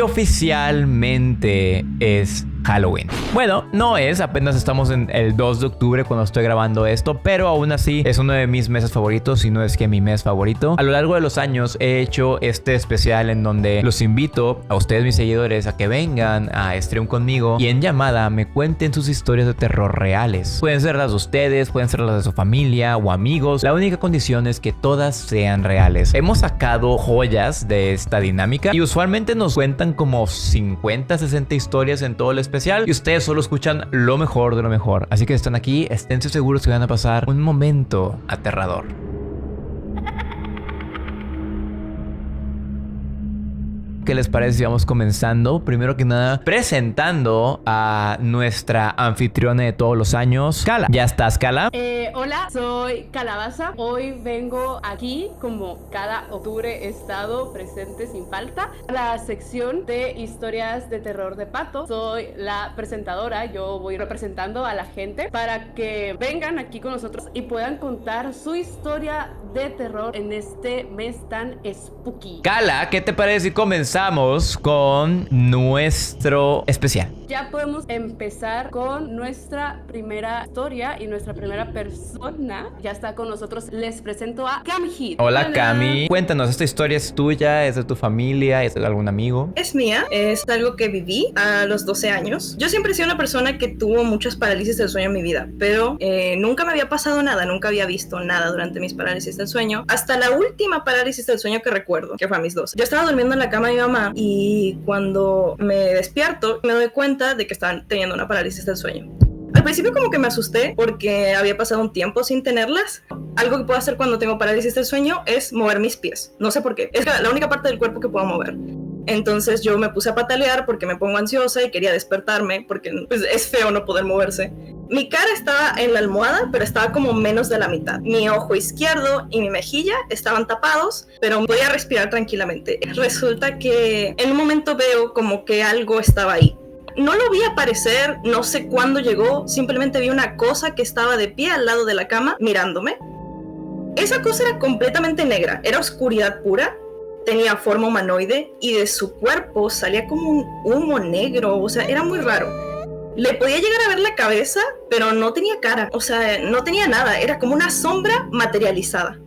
y oficialmente es Halloween. Bueno, no es, apenas estamos en el 2 de octubre cuando estoy grabando esto, pero aún así es uno de mis meses favoritos, si no es que mi mes favorito. A lo largo de los años he hecho este especial en donde los invito a ustedes, mis seguidores, a que vengan a stream conmigo y en llamada me cuenten sus historias de terror reales. Pueden ser las de ustedes, pueden ser las de su familia o amigos. La única condición es que todas sean reales. Hemos sacado joyas de esta dinámica y usualmente nos cuentan como 50, 60 historias en todo el especial y ustedes solo escuchan lo mejor de lo mejor. Así que si están aquí, estén seguros que van a pasar un momento aterrador. ¿Qué les parece si vamos comenzando? Primero que nada, presentando a nuestra anfitriona de todos los años, Cala. ¿Ya estás, Cala? Hola, soy Calabaza. Hoy vengo aquí, como cada octubre he estado presente sin falta, a la sección de historias de terror de Pato. Soy la presentadora, yo voy representando a la gente para que vengan aquí con nosotros y puedan contar su historia de terror en este mes tan spooky. Cala, ¿qué te parece si comenzamos con nuestro especial? Ya podemos empezar con nuestra primera historia y nuestra primera persona. Ya está con nosotros. Les presento a Cami. Hola, Cami. Cuéntanos, ¿esta historia es tuya? ¿Es de tu familia? ¿Es de algún amigo? Es mía, es algo que viví a los 12 años. Yo siempre he sido una persona que tuvo muchas parálisis del sueño en mi vida, pero nunca me había pasado nada, nunca había visto nada durante mis parálisis del sueño, hasta la última parálisis del sueño que recuerdo, que fue a mis 12. Yo estaba durmiendo en la cama de mi mamá y cuando me despierto me doy cuenta de que estaban teniendo una parálisis del sueño. Al principio como que me asusté porque había pasado un tiempo sin tenerlas. Algo que puedo hacer cuando tengo parálisis del sueño es mover mis pies. No sé por qué. Es la única parte del cuerpo que puedo mover. Entonces yo me puse a patalear porque me pongo ansiosa y quería despertarme porque pues, es feo no poder moverse. Mi cara estaba en la almohada, pero estaba como menos de la mitad. Mi ojo izquierdo y mi mejilla estaban tapados, pero podía respirar tranquilamente. Resulta que en un momento veo como que algo estaba ahí. No lo vi aparecer, no sé cuándo llegó, simplemente vi una cosa que estaba de pie al lado de la cama mirándome. Esa cosa era completamente negra, era oscuridad pura, tenía forma humanoide y de su cuerpo salía como un humo negro, o sea, era muy raro. Le podía llegar a ver la cabeza, pero no tenía cara, o sea, no tenía nada, era como una sombra materializada.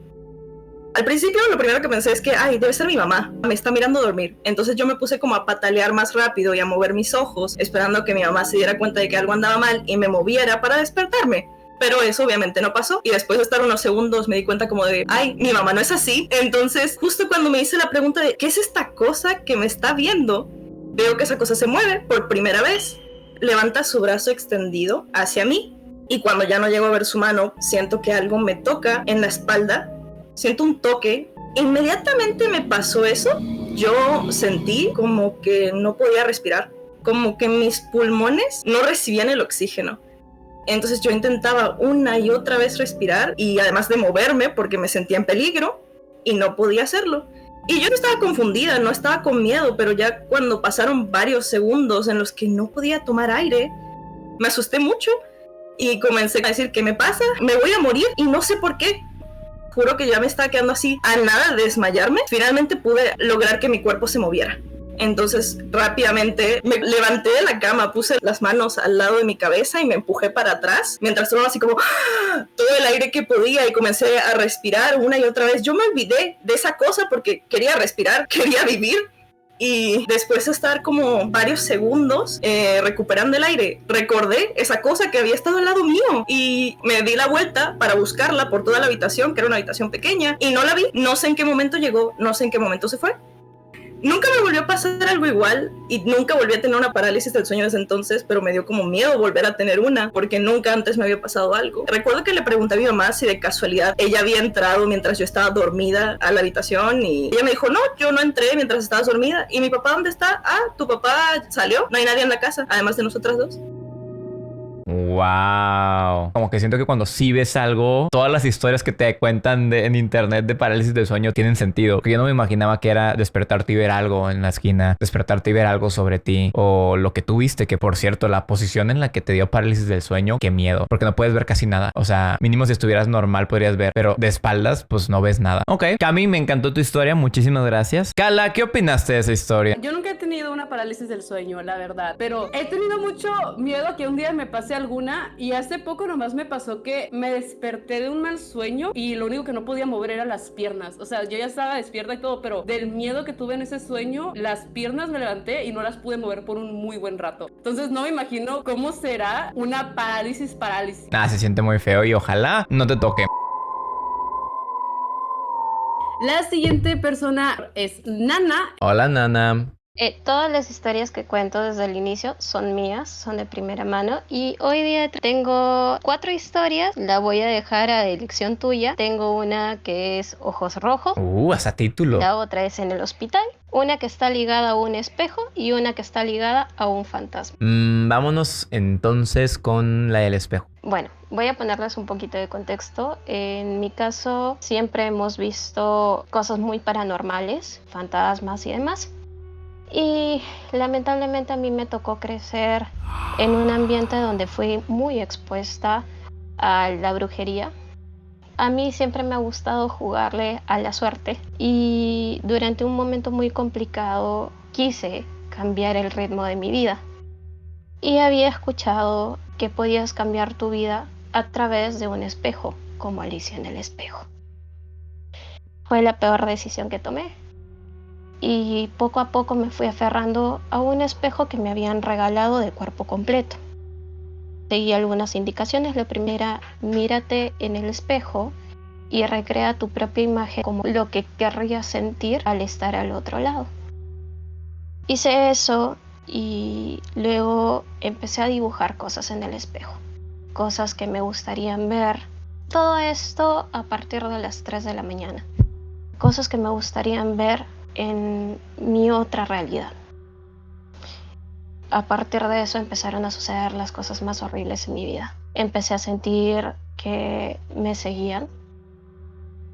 Al principio lo primero que pensé es que, ay, debe ser mi mamá, me está mirando dormir. Entonces yo me puse como a patalear más rápido y a mover mis ojos, esperando que mi mamá se diera cuenta de que algo andaba mal y me moviera para despertarme. Pero eso obviamente no pasó y después de estar unos segundos me di cuenta como de, ay, mi mamá no es así. Entonces justo cuando me hice la pregunta de, ¿qué es esta cosa que me está viendo? Veo que esa cosa se mueve por primera vez, levanta su brazo extendido hacia mí y cuando ya no llego a ver su mano, siento que algo me toca en la espalda. Siento un toque. Inmediatamente me pasó eso. Yo sentí como que no podía respirar, como que mis pulmones no recibían el oxígeno. Entonces yo intentaba una y otra vez respirar y además de moverme porque me sentía en peligro y no podía hacerlo. Y yo no estaba confundida, no estaba con miedo, pero ya cuando pasaron varios segundos en los que no podía tomar aire, me asusté mucho y comencé a decir, ¿qué me pasa? Me voy a morir y no sé por qué. Juro que ya me estaba quedando así a nada de desmayarme. Finalmente pude lograr que mi cuerpo se moviera. Entonces rápidamente me levanté de la cama, puse las manos al lado de mi cabeza y me empujé para atrás mientras tomaba así como todo el aire que podía y comencé a respirar una y otra vez. Yo me olvidé de esa cosa porque quería respirar, quería vivir. Y después de estar como varios segundos recuperando el aire, recordé esa cosa que había estado al lado mío y me di la vuelta para buscarla por toda la habitación, que era una habitación pequeña, y no la vi. No sé en qué momento llegó, no sé en qué momento se fue. Nunca me volvió a pasar algo igual y nunca volví a tener una parálisis del sueño desde entonces, pero me dio como miedo volver a tener una porque nunca antes me había pasado algo. Recuerdo que le pregunté a mi mamá si de casualidad ella había entrado mientras yo estaba dormida a la habitación y ella me dijo, no, yo no entré mientras estabas dormida. ¿Y mi papá dónde está? Ah, tu papá salió, no hay nadie en la casa, además de nosotras dos. Wow. Como que siento que cuando sí ves algo, todas las historias que te cuentan en internet de parálisis del sueño tienen sentido. Que yo no me imaginaba que era despertarte y ver algo en la esquina, despertarte y ver algo sobre ti o lo que tú viste, que por cierto, la posición en la que te dio parálisis del sueño, qué miedo, porque no puedes ver casi nada. O sea, mínimo si estuvieras normal podrías ver, pero de espaldas pues no ves nada. Ok, Cami, me encantó tu historia, muchísimas gracias. Cala, ¿qué opinaste de esa historia? Yo nunca he tenido una parálisis del sueño, la verdad, pero he tenido mucho miedo a que un día me pase alguna y hace poco nomás me pasó que me desperté de un mal sueño y lo único que no podía mover era las piernas. O sea, yo ya estaba despierta y todo, pero del miedo que tuve en ese sueño, las piernas me levanté y no las pude mover por un muy buen rato. Entonces no me imagino cómo será una parálisis. Se siente muy feo y ojalá no te toque. La siguiente persona es Nana. Hola, Nana. Todas las historias que cuento desde el inicio son mías, son de primera mano y hoy día tengo 4 historias, la voy a dejar a elección tuya. Tengo una que es Ojos Rojos, Hasta título. la otra es En el Hospital, una que está ligada a un espejo y una que está ligada a un fantasma. Vámonos entonces con la del espejo. Bueno, voy a ponerles un poquito de contexto. En mi caso siempre hemos visto cosas muy paranormales, fantasmas y demás. Y lamentablemente a mí me tocó crecer en un ambiente donde fui muy expuesta a la brujería. A mí siempre me ha gustado jugarle a la suerte y durante un momento muy complicado quise cambiar el ritmo de mi vida. Y había escuchado que podías cambiar tu vida a través de un espejo, como Alicia en el espejo. Fue la peor decisión que tomé. Y poco a poco me fui aferrando a un espejo que me habían regalado de cuerpo completo. Seguí algunas indicaciones. La primera, mírate en el espejo y recrea tu propia imagen como lo que querrías sentir al estar al otro lado. Hice eso y luego empecé a dibujar cosas en el espejo, cosas que me gustarían ver. Todo esto a partir de las 3 de la mañana. Cosas que me gustarían ver en mi otra realidad. A partir de eso empezaron a suceder las cosas más horribles en mi vida. Empecé a sentir que me seguían.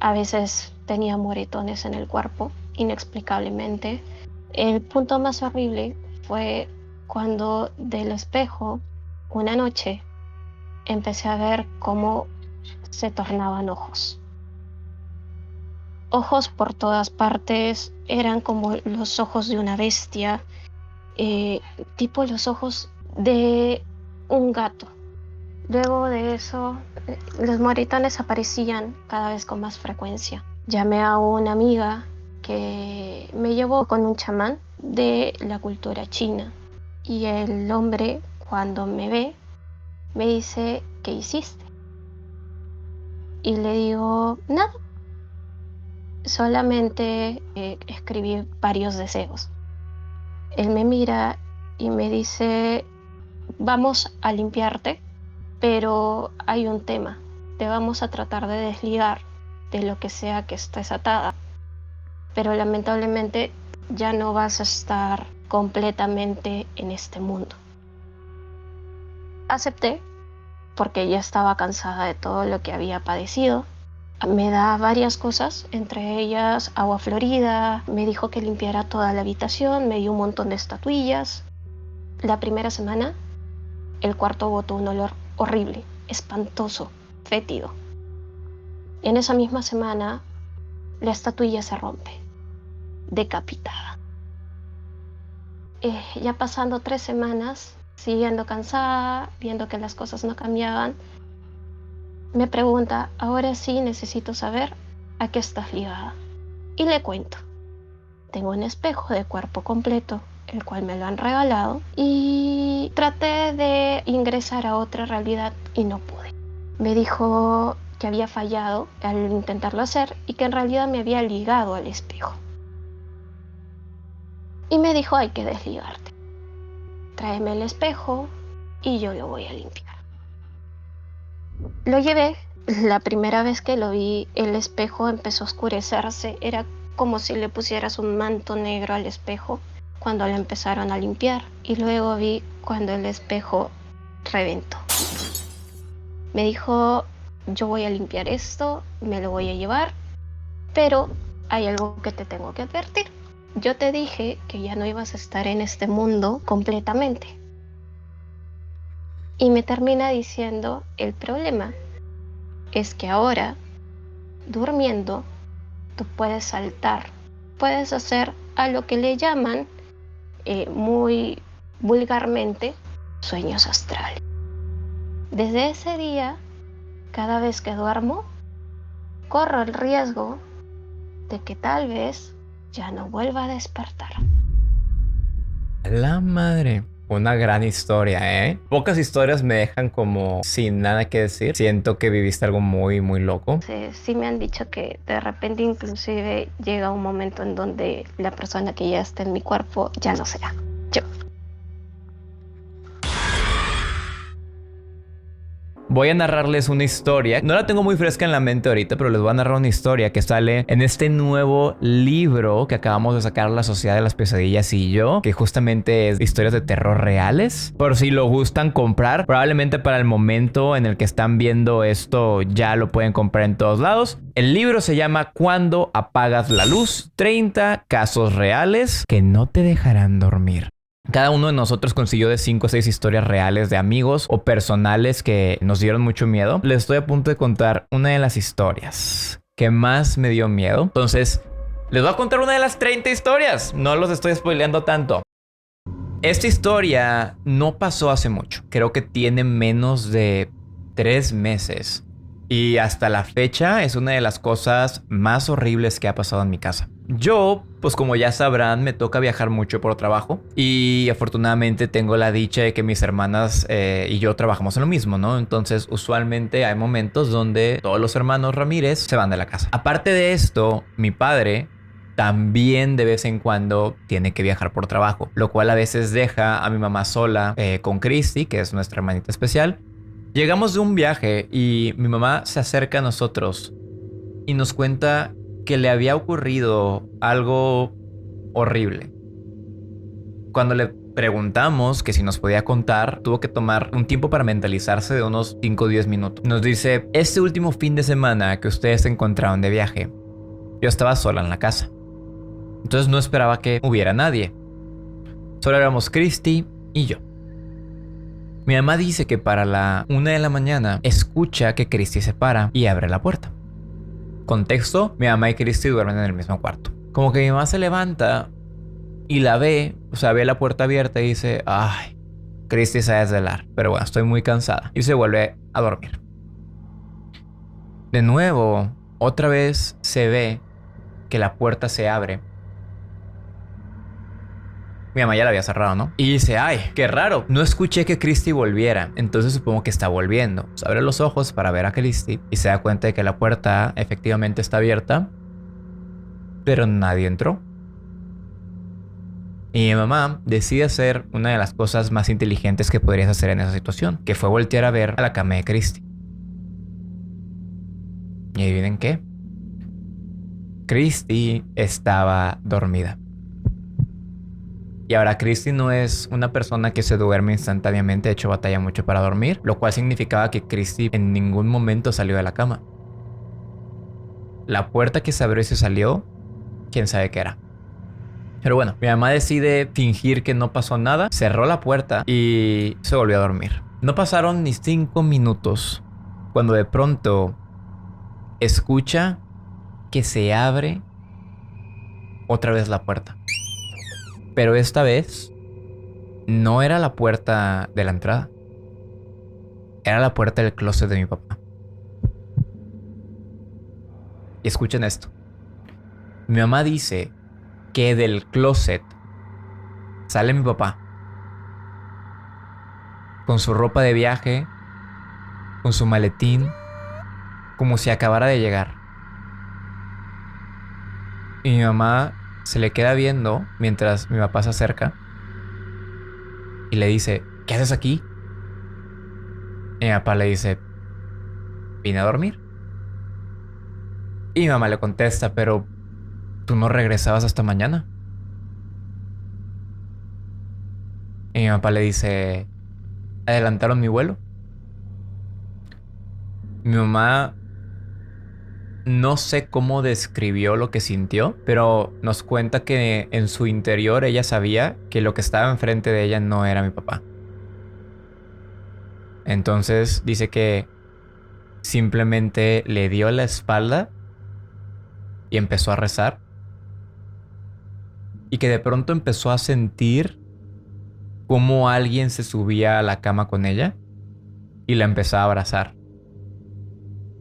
A veces tenía moretones en el cuerpo, inexplicablemente. El punto más horrible fue cuando del espejo, una noche, empecé a ver cómo se tornaban ojos. Ojos por todas partes, eran como los ojos de una bestia, tipo los ojos de un gato. Luego de eso, los moretones aparecían cada vez con más frecuencia. Llamé a una amiga que me llevó con un chamán de la cultura china y el hombre, cuando me ve, me dice: ¿qué hiciste? Y le digo: nada. Solamente escribí varios deseos. Él me mira y me dice: vamos a limpiarte, pero hay un tema. Te vamos a tratar de desligar de lo que sea que estés atada, pero lamentablemente ya no vas a estar completamente en este mundo. Acepté porque ya estaba cansada de todo lo que había padecido. Me da varias cosas, entre ellas agua florida, me dijo que limpiara toda la habitación, me dio un montón de estatuillas. La primera semana, el cuarto botó un olor horrible, espantoso, fétido. En esa misma semana, la estatuilla se rompe, decapitada. Ya pasando 3 semanas, siguiendo cansada, viendo que las cosas no cambiaban, me pregunta: ahora sí necesito saber a qué estás ligada. Y le cuento: tengo un espejo de cuerpo completo, el cual me lo han regalado, y traté de ingresar a otra realidad y no pude. Me dijo que había fallado al intentarlo hacer y que en realidad me había ligado al espejo. Y me dijo: hay que desligarte. Tráeme el espejo y yo lo voy a limpiar. Lo llevé. La primera vez que lo vi, el espejo empezó a oscurecerse. Era como si le pusieras un manto negro al espejo cuando lo empezaron a limpiar. Y luego vi cuando el espejo reventó. Me dijo, yo voy a limpiar esto, me lo voy a llevar, pero hay algo que te tengo que advertir. Yo te dije que ya no ibas a estar en este mundo completamente. Y me termina diciendo, el problema es que ahora, durmiendo, tú puedes saltar, puedes hacer a lo que le llaman muy vulgarmente sueños astrales. Desde ese día, cada vez que duermo, corro el riesgo de que tal vez ya no vuelva a despertar. La madre. Una gran historia, ¿eh? Pocas historias me dejan como sin nada que decir. Siento que viviste algo muy, muy loco. Sí me han dicho que de repente inclusive llega un momento en donde la persona que ya está en mi cuerpo ya no será yo. Voy a narrarles una historia. No la tengo muy fresca en la mente ahorita, pero les voy a narrar una historia que sale en este nuevo libro que acabamos de sacar, La Sociedad de las Pesadillas y yo, que justamente es historias de terror reales. Por si lo gustan comprar, probablemente para el momento en el que están viendo esto ya lo pueden comprar en todos lados. El libro se llama Cuando apagas la luz, 30 casos reales que no te dejarán dormir. Cada uno de nosotros consiguió de 5 a 6 historias reales de amigos o personales que nos dieron mucho miedo. Les estoy a punto de contar una de las historias que más me dio miedo. Entonces, les voy a contar una de las 30 historias. No los estoy spoileando tanto. Esta historia no pasó hace mucho. Creo que tiene menos de 3 meses. Y hasta la fecha es una de las cosas más horribles que ha pasado en mi casa. Yo, pues como ya sabrán, me toca viajar mucho por trabajo. Y afortunadamente tengo la dicha de que mis hermanas y yo trabajamos en lo mismo, ¿no? Entonces usualmente hay momentos donde todos los hermanos Ramírez se van de la casa. Aparte de esto, mi padre también de vez en cuando tiene que viajar por trabajo. Lo cual a veces deja a mi mamá sola con Christy, que es nuestra hermanita especial. Llegamos de un viaje y mi mamá se acerca a nosotros y nos cuenta que le había ocurrido algo horrible. Cuando le preguntamos que si nos podía contar, tuvo que tomar un tiempo para mentalizarse de unos 5 o 10 minutos. Nos dice, este último fin de semana que ustedes se encontraron de viaje, yo estaba sola en la casa. Entonces no esperaba que hubiera nadie. Solo éramos Christy y yo. Mi mamá dice que para la 1 de la mañana escucha que Christy se para y abre la puerta. Contexto, mi mamá y Christy duermen en el mismo cuarto. Como que mi mamá se levanta y la ve, o sea, ve la puerta abierta y dice, ay, Christy se va a desvelar, pero bueno, estoy muy cansada. Y se vuelve a dormir. De nuevo, otra vez se ve que la puerta se abre. Mi mamá ya la había cerrado, ¿no? Y dice, ay, qué raro, no escuché que Christy volviera, entonces supongo que está volviendo. Se abre los ojos para ver a Christy y se da cuenta de que la puerta efectivamente está abierta, pero nadie entró. Y mi mamá decide hacer una de las cosas más inteligentes que podrías hacer en esa situación, que fue voltear a ver a la cama de Christy. ¿Y adivinen qué? Christy estaba dormida. Y ahora Christy no es una persona que se duerme instantáneamente, de hecho batalla mucho para dormir, lo cual significaba que Christy en ningún momento salió de la cama. La puerta que se abrió y se salió, quién sabe qué era. Pero bueno, mi mamá decide fingir que no pasó nada, cerró la puerta y se volvió a dormir. No pasaron ni 5 minutos cuando de pronto escucha que se abre otra vez la puerta. Pero esta vez no era la puerta de la entrada. Era la puerta del closet de mi papá. Y escuchen esto. Mi mamá dice que del closet sale mi papá con su ropa de viaje, con su maletín, como si acabara de llegar. Y mi mamá se le queda viendo mientras mi papá se acerca y le dice, ¿qué haces aquí? Y mi papá le dice, vine a dormir. Y mi mamá le contesta, pero tú no regresabas hasta mañana. Y mi papá le dice, adelantaron mi vuelo. Mi mamá no sé cómo describió lo que sintió, pero nos cuenta que en su interior ella sabía que lo que estaba enfrente de ella no era mi papá. Entonces dice que simplemente le dio la espalda y empezó a rezar. Y que de pronto empezó a sentir cómo alguien se subía a la cama con ella y la empezaba a abrazar.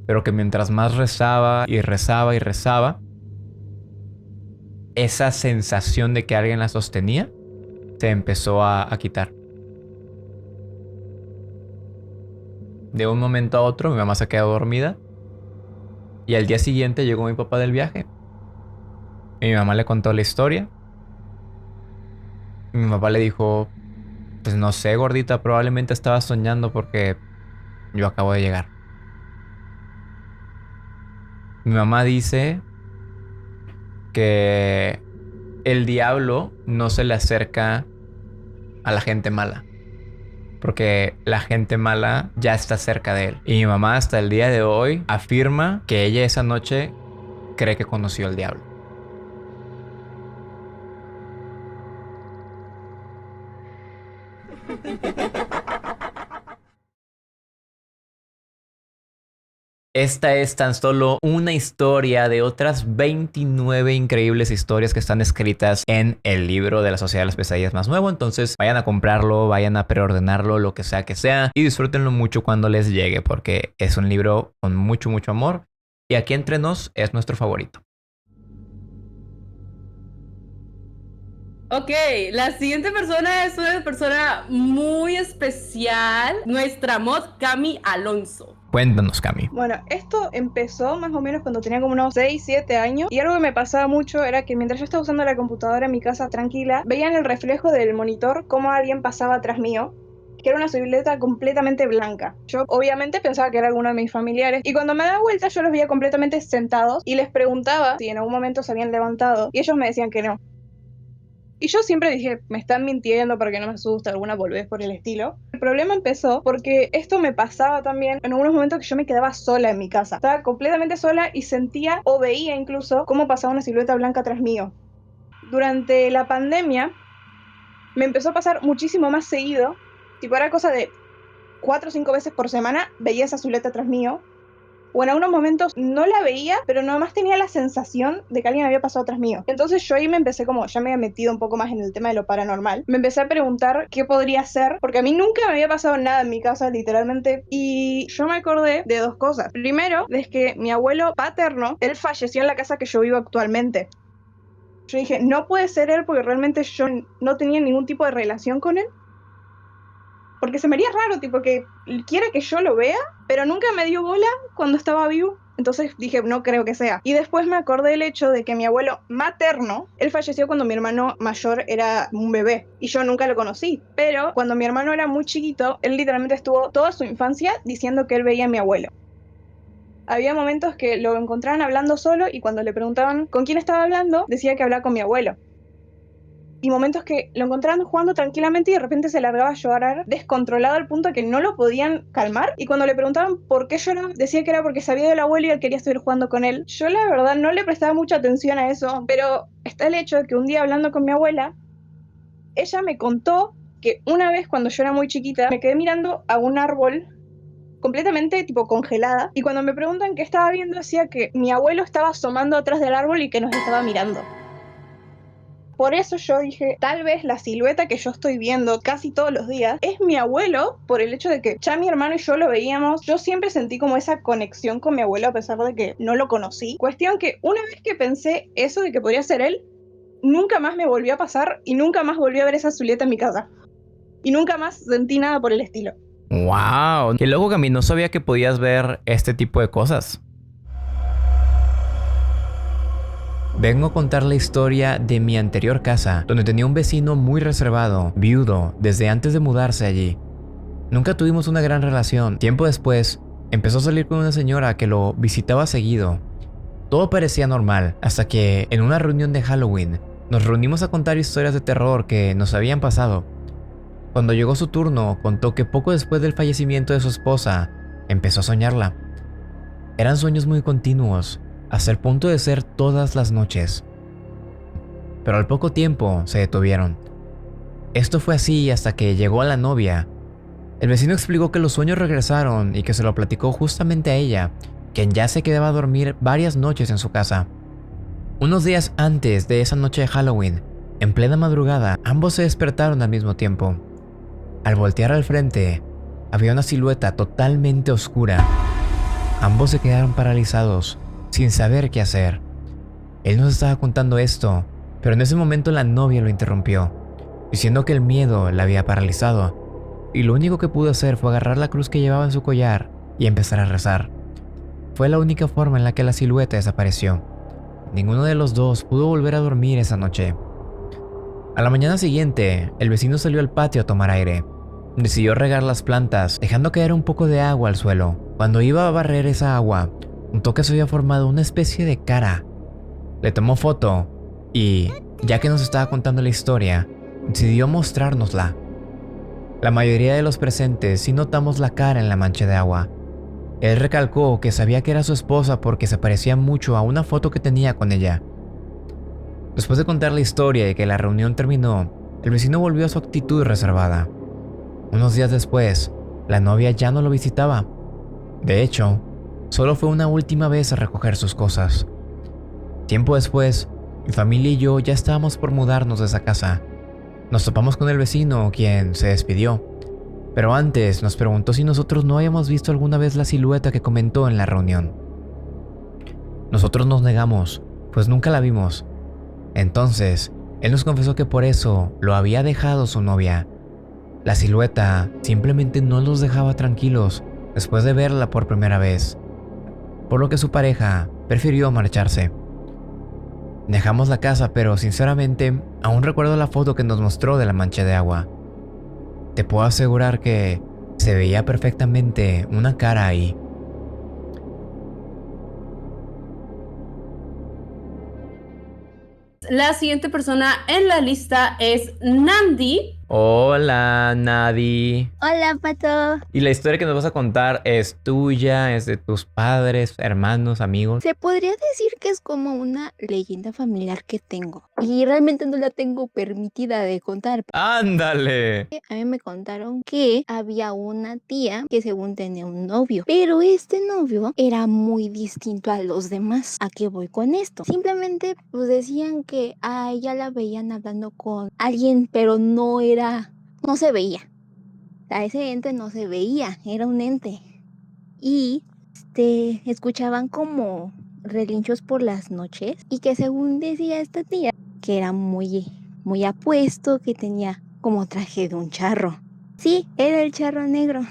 Pero que mientras más rezaba y rezaba y rezaba, esa sensación de que alguien la sostenía se empezó a quitar. De un momento a otro, mi mamá se quedó dormida y al día siguiente llegó mi papá del viaje. Y mi mamá le contó la historia. Y mi papá le dijo, pues no sé, gordita, probablemente estaba soñando porque yo acabo de llegar. Mi mamá dice que el diablo no se le acerca a la gente mala, porque la gente mala ya está cerca de él. Y mi mamá hasta el día de hoy afirma que ella esa noche cree que conoció al diablo. Esta es tan solo una historia de otras 29 increíbles historias que están escritas en el libro de la Sociedad de las Pesadillas más nuevo. Entonces vayan a comprarlo, vayan a preordenarlo, lo que sea, y disfrútenlo mucho cuando les llegue, porque es un libro con mucho, mucho amor. Y aquí entre nos es nuestro favorito. Ok, la siguiente persona es una persona muy especial, nuestra mod Cami Alonso. Cuéntanos, Cami. Bueno, esto empezó más o menos cuando tenía como unos 6, 7 años y algo que me pasaba mucho era que mientras yo estaba usando la computadora en mi casa tranquila, veía en el reflejo del monitor cómo alguien pasaba atrás mío, que era una silueta completamente blanca. Yo obviamente pensaba que era alguno de mis familiares y cuando me daba vuelta yo los veía completamente sentados y les preguntaba si en algún momento se habían levantado y ellos me decían que no. Y yo siempre dije, me están mintiendo porque no me asusta, alguna boludez por el estilo. El problema empezó porque esto me pasaba también en algunos momentos que yo me quedaba sola en mi casa. Estaba completamente sola y sentía o veía incluso cómo pasaba una silueta blanca atrás mío. Durante la pandemia me empezó a pasar muchísimo más seguido. Tipo, era cosa de 4 o 5 veces por semana veía esa silueta atrás mío. O en algunos momentos no la veía, pero nomás tenía la sensación de que alguien había pasado atrás mío. Entonces yo ahí me empecé, como ya me había metido un poco más en el tema de lo paranormal, me empecé a preguntar qué podría ser, porque a mí nunca me había pasado nada en mi casa, literalmente, y yo me acordé de dos cosas. Primero, es que mi abuelo paterno, él falleció en la casa que yo vivo actualmente. Yo dije, no puede ser él porque realmente yo no tenía ningún tipo de relación con él. Porque se me haría raro, tipo, que quiera que yo lo vea, pero nunca me dio bola cuando estaba vivo. Entonces dije, no creo que sea. Y después me acordé del hecho de que mi abuelo materno, él falleció cuando mi hermano mayor era un bebé. Y yo nunca lo conocí. Pero cuando mi hermano era muy chiquito, él literalmente estuvo toda su infancia diciendo que él veía a mi abuelo. Había momentos que lo encontraban hablando solo y cuando le preguntaban con quién estaba hablando, decía que hablaba con mi abuelo. Y momentos que lo encontraban jugando tranquilamente y de repente se largaba a llorar descontrolado al punto de que no lo podían calmar. Y cuando le preguntaban por qué lloraba, decía que era porque sabía del abuelo y él quería seguir jugando con él. Yo la verdad no le prestaba mucha atención a eso, pero está el hecho de que un día hablando con mi abuela, ella me contó que una vez cuando yo era muy chiquita, me quedé mirando a un árbol completamente tipo congelada y cuando me preguntan qué estaba viendo, decía que mi abuelo estaba asomando atrás del árbol y que nos estaba mirando. Por eso yo dije, tal vez la silueta que yo estoy viendo casi todos los días es mi abuelo, por el hecho de que ya mi hermano y yo lo veíamos. Yo siempre sentí como esa conexión con mi abuelo a pesar de que no lo conocí. Cuestión que una vez que pensé eso de que podría ser él, nunca más me volvió a pasar y nunca más volví a ver esa silueta en mi casa. Y nunca más sentí nada por el estilo. ¡Wow! Qué loco, Cami, no sabía que podías ver este tipo de cosas. Vengo a contar la historia de mi anterior casa, donde tenía un vecino muy reservado, viudo, desde antes de mudarse allí. Nunca tuvimos una gran relación. Tiempo después, empezó a salir con una señora que lo visitaba seguido. Todo parecía normal, hasta que en una reunión de Halloween, nos reunimos a contar historias de terror que nos habían pasado. Cuando llegó su turno, contó que poco después del fallecimiento de su esposa, empezó a soñarla. Eran sueños muy continuos, hasta el punto de ser todas las noches. Pero al poco tiempo se detuvieron. Esto fue así hasta que llegó la novia. El vecino explicó que los sueños regresaron y que se lo platicó justamente a ella, quien ya se quedaba a dormir varias noches en su casa. Unos días antes de esa noche de Halloween, en plena madrugada, ambos se despertaron al mismo tiempo. Al voltear al frente, había una silueta totalmente oscura. Ambos se quedaron paralizados, sin saber qué hacer. Él nos estaba contando esto, pero en ese momento la novia lo interrumpió, diciendo que el miedo la había paralizado, y lo único que pudo hacer fue agarrar la cruz que llevaba en su collar y empezar a rezar. Fue la única forma en la que la silueta desapareció. Ninguno de los dos pudo volver a dormir esa noche. A la mañana siguiente, el vecino salió al patio a tomar aire. Decidió regar las plantas, dejando caer un poco de agua al suelo. Cuando iba a barrer esa agua, notó que se había formado una especie de cara. Le tomó foto y, ya que nos estaba contando la historia, decidió mostrárnosla. La mayoría de los presentes sí notamos la cara en la mancha de agua. Él recalcó que sabía que era su esposa porque se parecía mucho a una foto que tenía con ella. Después de contar la historia y que la reunión terminó, el vecino volvió a su actitud reservada. Unos días después, la novia ya no lo visitaba. De hecho, solo fue una última vez a recoger sus cosas. Tiempo después, mi familia y yo ya estábamos por mudarnos de esa casa. Nos topamos con el vecino, quien se despidió. Pero antes nos preguntó si nosotros no habíamos visto alguna vez la silueta que comentó en la reunión. Nosotros nos negamos, pues nunca la vimos. Entonces, él nos confesó que por eso lo había dejado su novia. La silueta simplemente no los dejaba tranquilos después de verla por primera vez, por lo que su pareja prefirió marcharse. Dejamos la casa, pero sinceramente aún recuerdo la foto que nos mostró de la mancha de agua. Te puedo asegurar que se veía perfectamente una cara ahí. La siguiente persona en la lista es Nandi. Hola, Nadi. Hola, Pato. Y la historia que nos vas a contar es tuya, es de tus padres, hermanos, amigos. Se podría decir que es como una leyenda familiar que tengo. Y realmente no la tengo permitida de contar. ¡Ándale! A mí me contaron que había una tía que según tenía un novio. Pero este novio era muy distinto a los demás. ¿A qué voy con esto? Simplemente pues decían que a ella la veían hablando con alguien, pero no se veía. O sea, ese ente no se veía, era un ente. Y escuchaban como relinchos por las noches y que según decía esta tía, que era muy, muy apuesto, que tenía como traje de un charro. Sí, era el charro negro,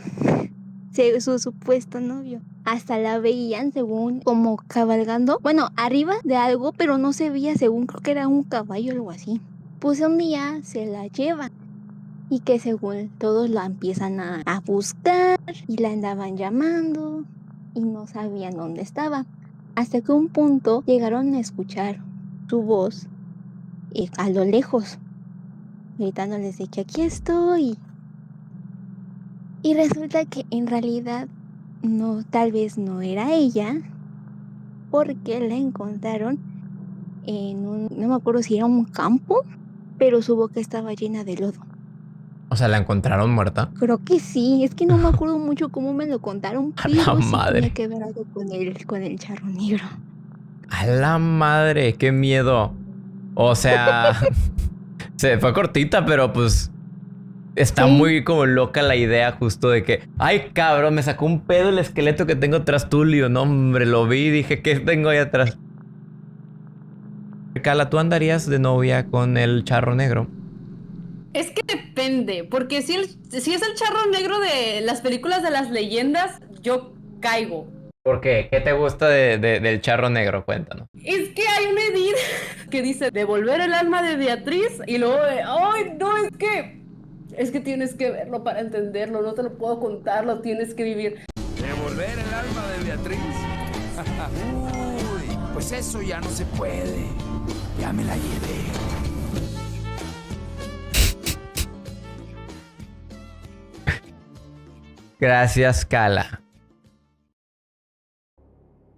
su supuesto novio. Hasta la veían según como cabalgando, bueno, arriba de algo, pero no se veía, según creo que era un caballo o algo así. Pues un día se la llevan y que según todos la empiezan a buscar y la andaban llamando y no sabían dónde estaba. Hasta que un punto llegaron a escuchar su voz a lo lejos, gritándoles de que aquí estoy. Y resulta que en realidad no, tal vez no era ella, porque la encontraron en no me acuerdo si era un campo, pero su boca estaba llena de lodo. O sea, ¿la encontraron muerta? Creo que sí, es que no me acuerdo mucho cómo me lo contaron, A la pero sí madre. tenía que ver algo con el charro negro. ¡A la madre! ¡Qué miedo! O sea, se fue cortita, pero pues está Sí. muy como loca la idea justo de que, ay cabrón, me sacó un pedo el esqueleto que tengo tras Tulio. No, hombre, lo vi y dije, ¿qué tengo ahí atrás? Carla, ¿tú andarías de novia con el charro negro? Es que depende, porque si es el charro negro de las películas de las leyendas, yo caigo. ¿Por qué? ¿Qué te gusta del charro negro? Cuéntanos. Es que hay un edit que dice devolver el alma de Beatriz y luego ay, no, es que tienes que verlo para entenderlo, no te lo puedo contar, lo tienes que vivir. ¿Devolver el alma de Beatriz? Uy, pues eso ya no se puede. Ya me la llevé. Gracias, Cala.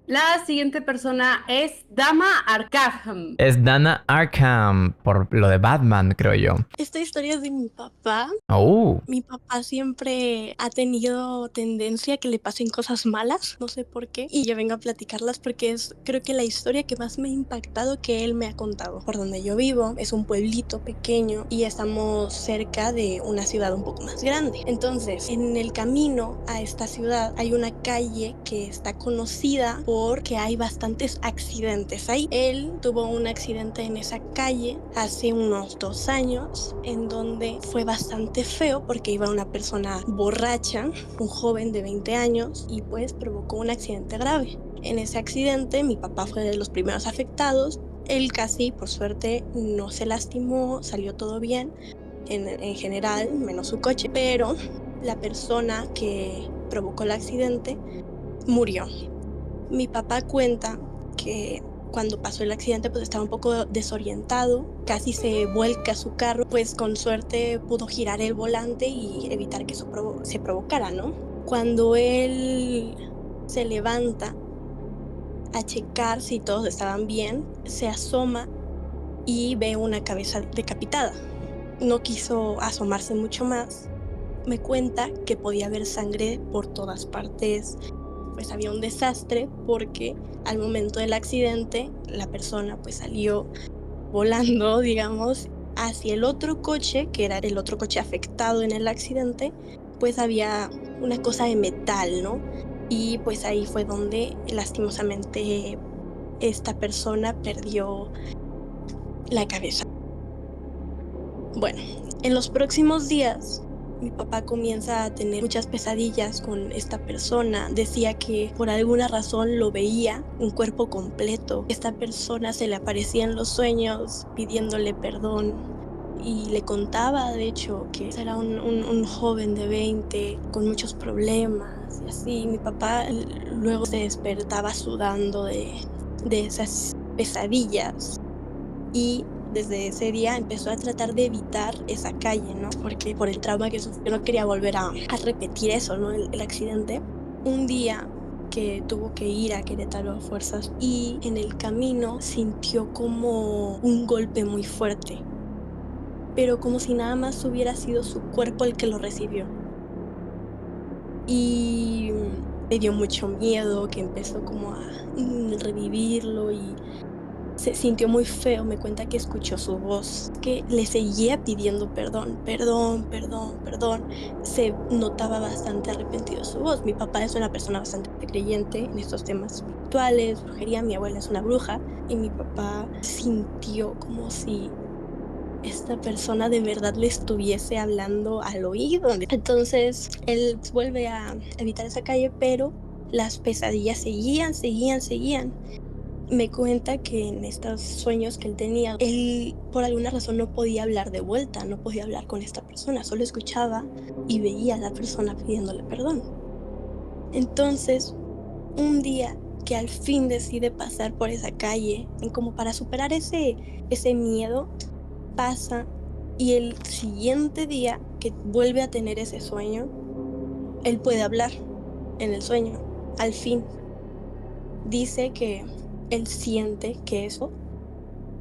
La siguiente persona es Dama Arkham. Es Dana Arkham, por lo de Batman, creo yo. Esta historia es de mi papá. Oh, Mi papá siempre ha tenido tendencia a que le pasen cosas malas, no sé por qué, y yo vengo a platicarlas porque es, creo que la historia que más me ha impactado que él me ha contado. Por donde yo vivo es un pueblito pequeño y estamos cerca de una ciudad un poco más grande. Entonces, en el camino a esta ciudad hay una calle que está conocida porque hay bastantes accidentes ahí. Él tuvo un accidente en esa calle hace unos 2 años en donde fue bastante feo porque iba una persona borracha, un joven de 20 años, y pues provocó un accidente grave. En ese accidente mi papá fue de los primeros afectados. Él casi, por suerte, no se lastimó, salió todo bien en general, menos su coche, pero la persona que provocó el accidente murió. Mi papá cuenta que cuando pasó el accidente pues estaba un poco desorientado, casi se vuelca su carro, pues con suerte pudo girar el volante y evitar que eso se provocara, ¿no? Cuando él se levanta a checar si todos estaban bien, se asoma y ve una cabeza decapitada. No quiso asomarse mucho más. Me cuenta que podía haber sangre por todas partes. Pues había un desastre porque al momento del accidente la persona pues salió volando, digamos, hacia el otro coche, que era el otro coche afectado en el accidente, pues había una cosa de metal, ¿no? Y pues ahí fue donde lastimosamente esta persona perdió la cabeza. Bueno, en los próximos días mi papá comienza a tener muchas pesadillas con esta persona. Decía que por alguna razón lo veía un cuerpo completo. Esta persona se le aparecía en los sueños pidiéndole perdón y le contaba, de hecho, que era un joven de 20 con muchos problemas y así. Mi papá luego se despertaba sudando de esas pesadillas y desde ese día empezó a tratar de evitar esa calle, ¿no? Porque por el trauma que sufrió no quería volver a repetir eso, ¿no? El accidente. Un día que tuvo que ir a Querétaro a fuerzas y en el camino sintió como un golpe muy fuerte, pero como si nada más hubiera sido su cuerpo el que lo recibió. Y le dio mucho miedo, que empezó como a revivirlo y se sintió muy feo. Me cuenta que escuchó su voz, que le seguía pidiendo perdón, perdón, perdón, perdón. Se notaba bastante arrepentido su voz. Mi papá es una persona bastante creyente en estos temas espirituales, brujería. Mi abuela es una bruja y mi papá sintió como si esta persona de verdad le estuviese hablando al oído. Entonces él vuelve a evitar esa calle, pero las pesadillas seguían. Me cuenta que en estos sueños que él tenía, él por alguna razón no podía hablar de vuelta, no podía hablar con esta persona, solo escuchaba y veía a la persona pidiéndole perdón. Entonces, un día que al fin decide pasar por esa calle, como para superar ese miedo, pasa y el siguiente día que vuelve a tener ese sueño, él puede hablar en el sueño, al fin. Dice que él siente que eso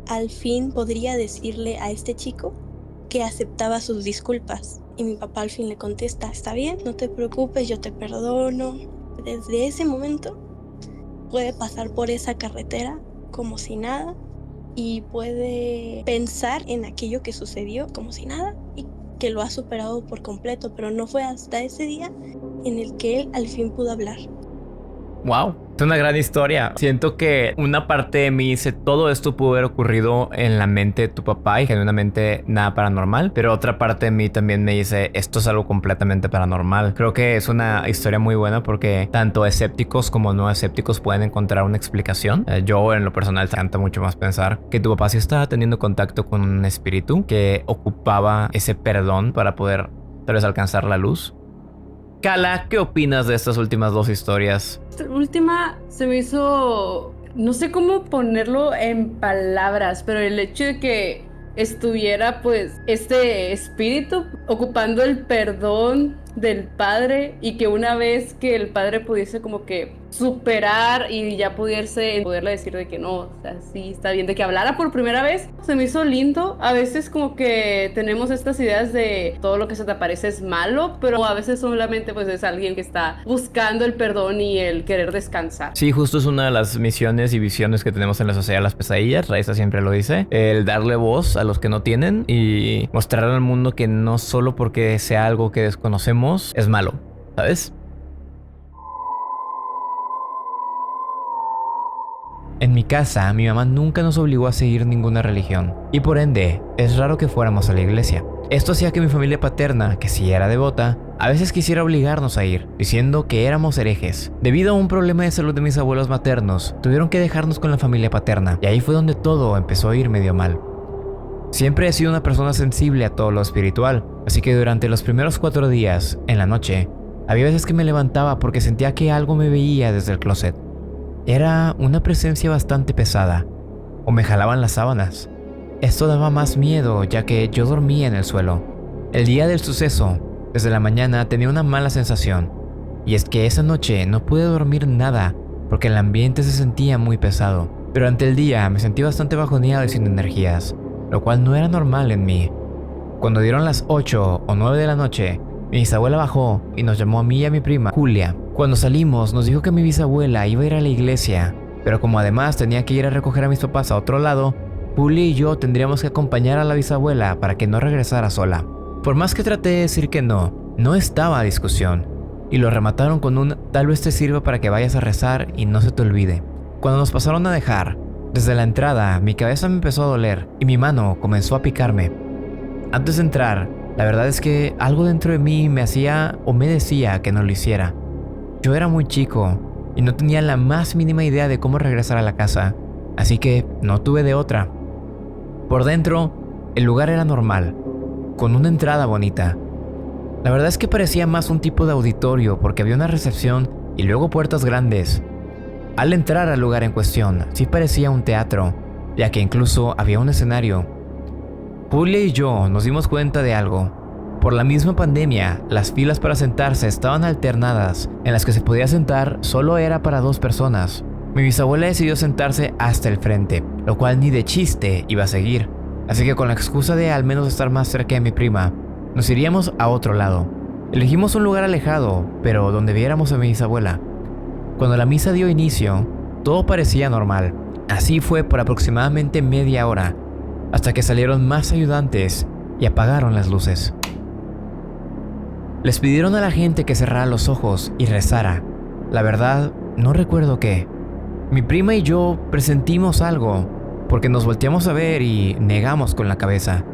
al fin podría decirle a este chico que aceptaba sus disculpas. Y mi papá al fin le contesta, está bien, no te preocupes, yo te perdono. Desde ese momento puede pasar por esa carretera como si nada y puede pensar en aquello que sucedió como si nada y que lo ha superado por completo, pero no fue hasta ese día en el que él al fin pudo hablar. wow. Es una gran historia. Siento que una parte de mí dice todo esto pudo haber ocurrido en la mente de tu papá y genuinamente nada paranormal, pero otra parte de mí también me dice esto es algo completamente paranormal. Creo que es una historia muy buena porque tanto escépticos como no escépticos pueden encontrar una explicación. Yo en lo personal me encanta mucho más pensar que tu papá sí estaba teniendo contacto con un espíritu que ocupaba ese perdón para poder tal vez alcanzar la luz. Cala, ¿qué opinas de estas últimas 2 historias? Esta última se me hizo, no sé cómo ponerlo en palabras, pero el hecho de que estuviera pues este espíritu ocupando el perdón del padre y que una vez que el padre pudiese como que superar y ya poderle decir de que no, o sea, sí, está bien, de que hablara por primera vez, se me hizo lindo. A veces como que tenemos estas ideas de todo lo que se te aparece es malo, pero a veces solamente pues es alguien que está buscando el perdón y el querer descansar. Sí, justo es una de las misiones y visiones que tenemos en la sociedad de las pesadillas. Raiza siempre lo dice, el darle voz a los que no tienen y mostrar al mundo que no solo porque sea algo que desconocemos es malo, ¿sabes? En mi casa, mi mamá nunca nos obligó a seguir ninguna religión, y por ende, es raro que fuéramos a la iglesia. Esto hacía que mi familia paterna, que sí era devota, a veces quisiera obligarnos a ir, diciendo que éramos herejes. Debido a un problema de salud de mis abuelos maternos, tuvieron que dejarnos con la familia paterna, y ahí fue donde todo empezó a ir medio mal. Siempre he sido una persona sensible a todo lo espiritual, así que durante los primeros 4 días, en la noche, había veces que me levantaba porque sentía que algo me veía desde el closet. Era una presencia bastante pesada, o me jalaban las sábanas. Esto daba más miedo ya que yo dormía en el suelo. El día del suceso, desde la mañana tenía una mala sensación, y es que esa noche no pude dormir nada porque el ambiente se sentía muy pesado. Durante el día me sentí bastante bajoneado y sin energías, lo cual no era normal en mí. Cuando dieron las 8 o 9 de la noche, mi bisabuela bajó y nos llamó a mí y a mi prima, Julia. Cuando salimos nos dijo que mi bisabuela iba a ir a la iglesia, pero como además tenía que ir a recoger a mis papás a otro lado, Julia y yo tendríamos que acompañar a la bisabuela para que no regresara sola. Por más que traté de decir que no, no estaba a discusión, y lo remataron con un tal vez te sirva para que vayas a rezar y no se te olvide. Cuando nos pasaron a dejar, desde la entrada mi cabeza me empezó a doler y mi mano comenzó a picarme. Antes de entrar, la verdad es que algo dentro de mí me hacía o me decía que no lo hiciera. Yo era muy chico y no tenía la más mínima idea de cómo regresar a la casa, así que no tuve de otra. Por dentro, el lugar era normal, con una entrada bonita. La verdad es que parecía más un tipo de auditorio porque había una recepción y luego puertas grandes. Al entrar al lugar en cuestión, sí parecía un teatro, ya que incluso había un escenario. Julia y yo nos dimos cuenta de algo. Por la misma pandemia, las filas para sentarse estaban alternadas. En las que se podía sentar solo era para 2 personas. Mi bisabuela decidió sentarse hasta el frente, lo cual ni de chiste iba a seguir. Así que con la excusa de al menos estar más cerca de mi prima, nos iríamos a otro lado. Elegimos un lugar alejado, pero donde viéramos a mi bisabuela. Cuando la misa dio inicio, todo parecía normal. Así fue por aproximadamente media hora, hasta que salieron más ayudantes y apagaron las luces. Les pidieron a la gente que cerrara los ojos y rezara. La verdad, no recuerdo qué. Mi prima y yo presentimos algo, porque nos volteamos a ver y negamos con la cabeza.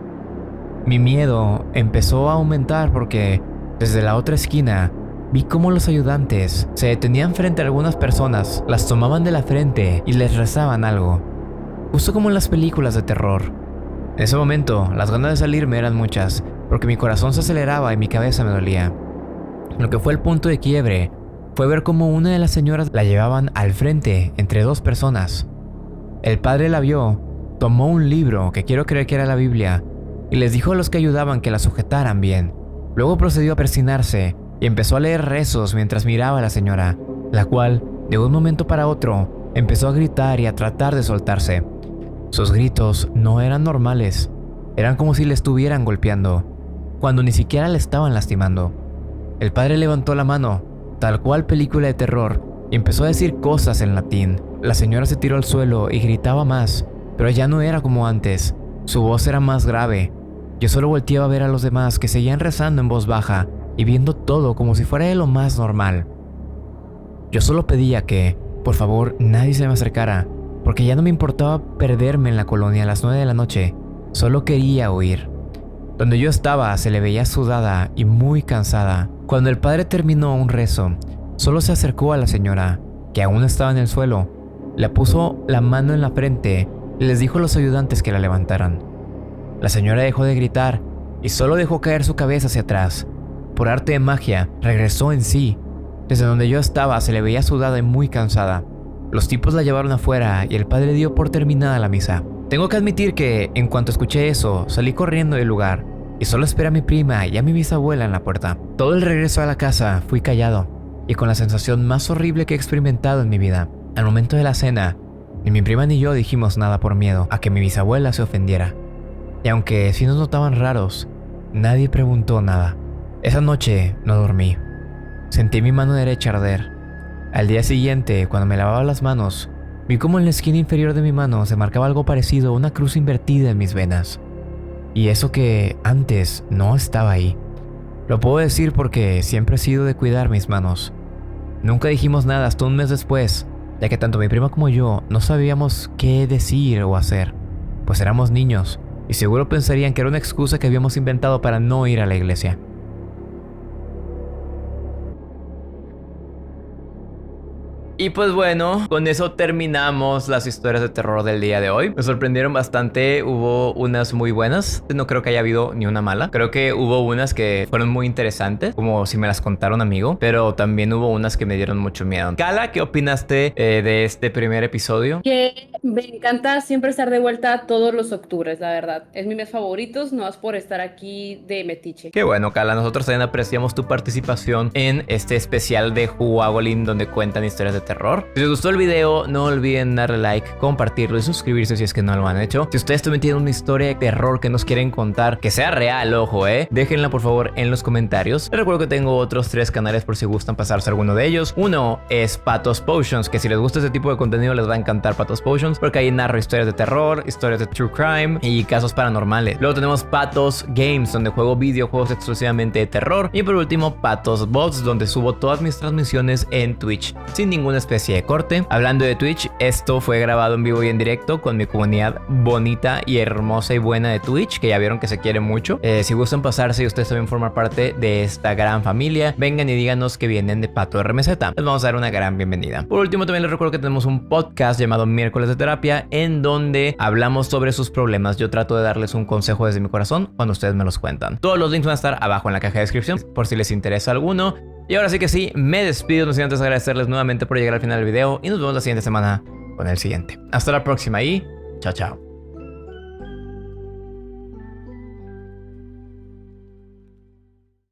Mi miedo empezó a aumentar porque, desde la otra esquina, vi cómo los ayudantes se detenían frente a algunas personas, las tomaban de la frente y les rezaban algo. Justo como en las películas de terror. En ese momento, las ganas de salirme eran muchas, porque mi corazón se aceleraba y mi cabeza me dolía. Lo que fue el punto de quiebre fue ver cómo una de las señoras la llevaban al frente entre 2 personas. El padre la vio, tomó un libro, que quiero creer que era la Biblia, y les dijo a los que ayudaban que la sujetaran bien. Luego procedió a persinarse y empezó a leer rezos mientras miraba a la señora, la cual, de un momento para otro, empezó a gritar y a tratar de soltarse. Sus gritos no eran normales, eran como si le estuvieran golpeando, cuando ni siquiera le estaban lastimando. El padre levantó la mano, tal cual película de terror, y empezó a decir cosas en latín. La señora se tiró al suelo y gritaba más, pero ya no era como antes. Su voz era más grave. Yo solo volteaba a ver a los demás que seguían rezando en voz baja y viendo todo como si fuera de lo más normal. Yo solo pedía que, por favor, nadie se me acercara, porque ya no me importaba perderme en la colonia a las 9 de la noche. Solo quería huir. Donde yo estaba se le veía sudada y muy cansada. Cuando el padre terminó un rezo, solo se acercó a la señora, que aún estaba en el suelo, le puso la mano en la frente y les dijo a los ayudantes que la levantaran. La señora dejó de gritar y solo dejó caer su cabeza hacia atrás. Por arte de magia, regresó en sí. Desde donde yo estaba se le veía sudada y muy cansada. Los tipos la llevaron afuera y el padre dio por terminada la misa. Tengo que admitir que, en cuanto escuché eso, salí corriendo del lugar y solo esperé a mi prima y a mi bisabuela en la puerta. Todo el regreso a la casa fui callado y con la sensación más horrible que he experimentado en mi vida. Al momento de la cena, ni mi prima ni yo dijimos nada por miedo a que mi bisabuela se ofendiera. Y aunque sí nos notaban raros, nadie preguntó nada. Esa noche no dormí. Sentí mi mano derecha arder. Al día siguiente, cuando me lavaba las manos, vi como en la esquina inferior de mi mano se marcaba algo parecido a una cruz invertida en mis venas. Y eso que antes no estaba ahí. Lo puedo decir porque siempre he sido de cuidar mis manos. Nunca dijimos nada hasta un mes después, ya que tanto mi prima como yo no sabíamos qué decir o hacer, pues éramos niños y seguro pensarían que era una excusa que habíamos inventado para no ir a la iglesia. Y pues bueno, con eso terminamos las historias de terror del día de hoy. Me sorprendieron bastante, hubo unas muy buenas. No creo que haya habido ni una mala. Creo que hubo unas que fueron muy interesantes, como si me las contara un amigo, pero también hubo unas que me dieron mucho miedo. Kala, ¿qué opinaste de este primer episodio? Que me encanta siempre estar de vuelta todos los octubres, la verdad. Es mi mes favorito, no es por estar aquí de metiche. Qué bueno, Kala. Nosotros también apreciamos tu participación en este especial de Huawolin donde cuentan historias de terror. Si les gustó el video, no olviden darle like, compartirlo y suscribirse si es que no lo han hecho. Si ustedes también tienen una historia de terror que nos quieren contar, que sea real, ojo, déjenla por favor en los comentarios. Les recuerdo que tengo otros 3 canales por si gustan pasarse alguno de ellos. Uno es Patos Potions, que si les gusta este tipo de contenido les va a encantar Patos Potions, porque ahí narro historias de terror, historias de true crime y casos paranormales. Luego tenemos Patos Games, donde juego videojuegos exclusivamente de terror. Y por último, Patos Bots, donde subo todas mis transmisiones en Twitch, sin ninguna especie de corte. Hablando de Twitch, esto fue grabado en vivo y en directo con mi comunidad bonita y hermosa y buena de Twitch, que ya vieron que se quiere mucho. Si gustan pasarse y ustedes también formar parte de esta gran familia, vengan y díganos que vienen de Pato RMZ. Les vamos a dar una gran bienvenida. Por último, también les recuerdo que tenemos un podcast llamado Miércoles de Terapia, en donde hablamos sobre sus problemas. Yo trato de darles un consejo desde mi corazón cuando ustedes me los cuentan. Todos los links van a estar abajo en la caja de descripción por si les interesa alguno. Y ahora sí que sí, me despido, no sin antes agradecerles nuevamente por llegar al final del video y nos vemos la siguiente semana con el siguiente. Hasta la próxima y chao chao.